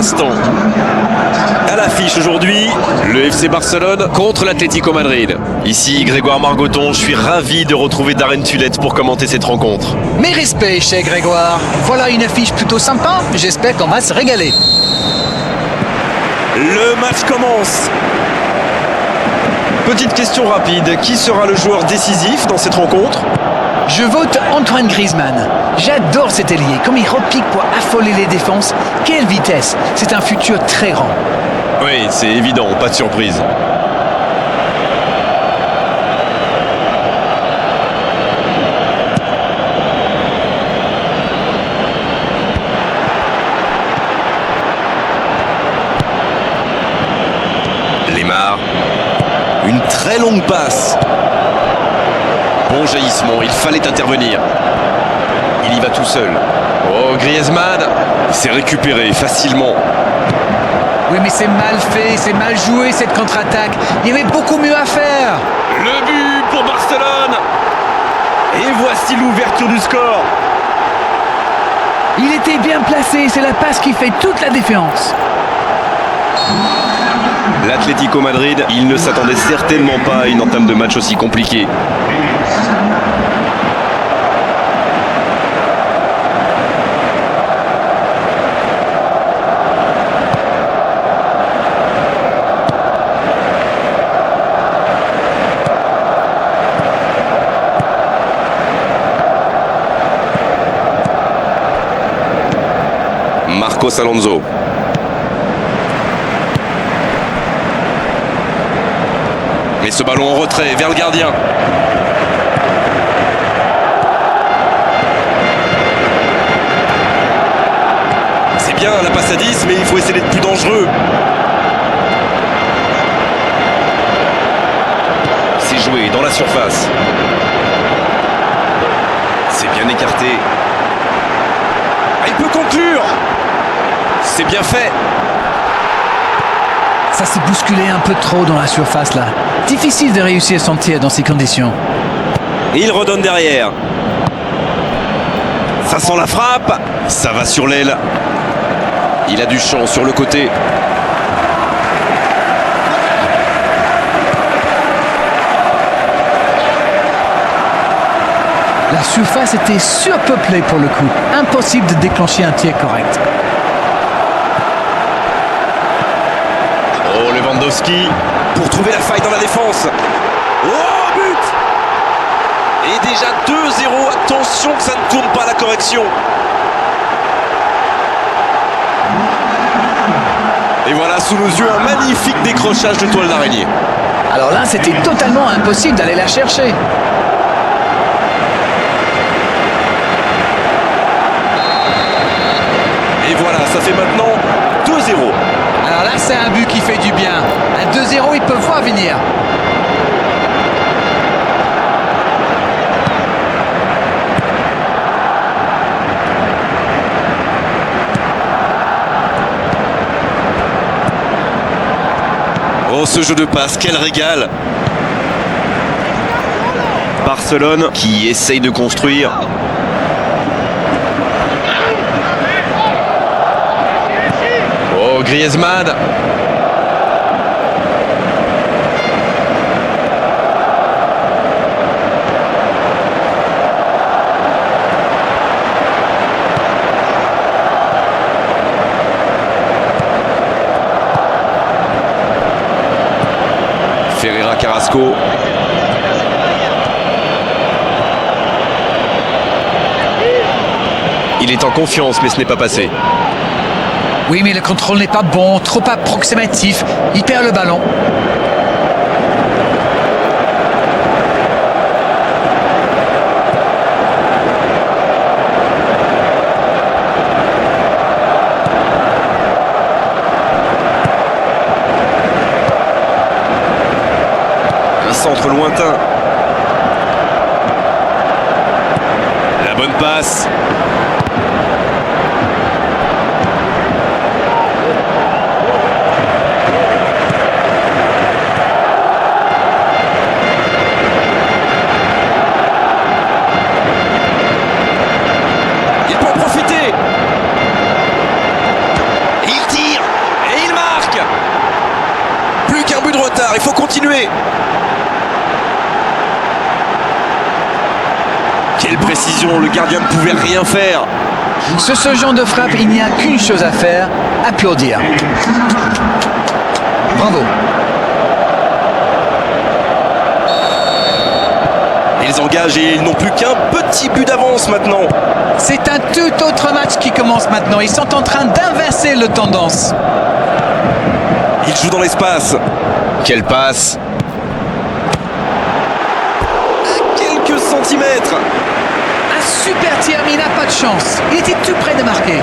Instant. À l'affiche aujourd'hui, le FC Barcelone contre l'Atlético Madrid. Ici Grégoire Margoton, je suis ravi de retrouver Darren Tulette pour commenter cette rencontre. Mes respects chez Grégoire. Voilà une affiche plutôt sympa, j'espère qu'on va se régaler. Le match commence. Petite question rapide, qui sera le joueur décisif dans cette rencontre ? Je vote Antoine Griezmann. J'adore cet ailier, comme il repique pour affoler les défenses. Quelle vitesse, c'est un futur très grand. Oui, c'est évident, pas de surprise. Lemar. Une très longue passe. Bon jaillissement, il fallait intervenir. Il y va tout seul. Oh, Griezmann s'est récupéré facilement. Oui, mais c'est mal fait, c'est mal joué cette contre-attaque. Il y avait beaucoup mieux à faire. Le but pour Barcelone. Et voici l'ouverture du score. Il était bien placé, c'est la passe qui fait toute la différence. L'Atlético Madrid, il ne s'attendait certainement pas à une entame de match aussi compliquée. Marcos Alonso. Mais ce ballon en retrait vers le gardien. C'est bien la passe à 10, mais il faut essayer d'être plus dangereux. C'est joué dans la surface. C'est bien écarté. Ah, il peut conclure. C'est bien fait. Ça s'est bousculé un peu trop dans la surface là. Difficile de réussir son tir dans ces conditions. Et il redonne derrière. Ça sent la frappe. Ça va sur l'aile. Il a du champ sur le côté. La surface était surpeuplée pour le coup. Impossible de déclencher un tir correct. Oh, Lewandowski pour trouver la faille dans la défense. Oh, but! Et déjà 2-0. Attention que ça ne tourne pas à la correction. Et voilà sous nos yeux un magnifique décrochage de toile d'araignée. Alors là, c'était totalement impossible d'aller la chercher. Et voilà, ça fait maintenant 2-0. Alors là, c'est un but qui fait du bien. Un 2-0, ils peuvent voir venir. Oh, ce jeu de passe, quel régal! Barcelone qui essaye de construire. Oh, Griezmann! Ferreira Carrasco. Il est en confiance, mais ce n'est pas passé. Oui, mais le contrôle n'est pas bon, trop approximatif. Il perd le ballon. Un centre lointain. La bonne passe. Il peut en profiter. Et il tire. il faut continuer. Quelle précision, le gardien ne pouvait rien faire. Sur ce genre de frappe, il n'y a qu'une chose à faire, applaudir. Bravo. Ils engagent et ils n'ont plus qu'un petit but d'avance maintenant. C'est un tout autre match qui commence maintenant. Ils sont en train d'inverser le tendance. Ils jouent dans l'espace. Quelle passe. À quelques centimètres. Un super tir, mais il n'a pas de chance. Il était tout près de marquer.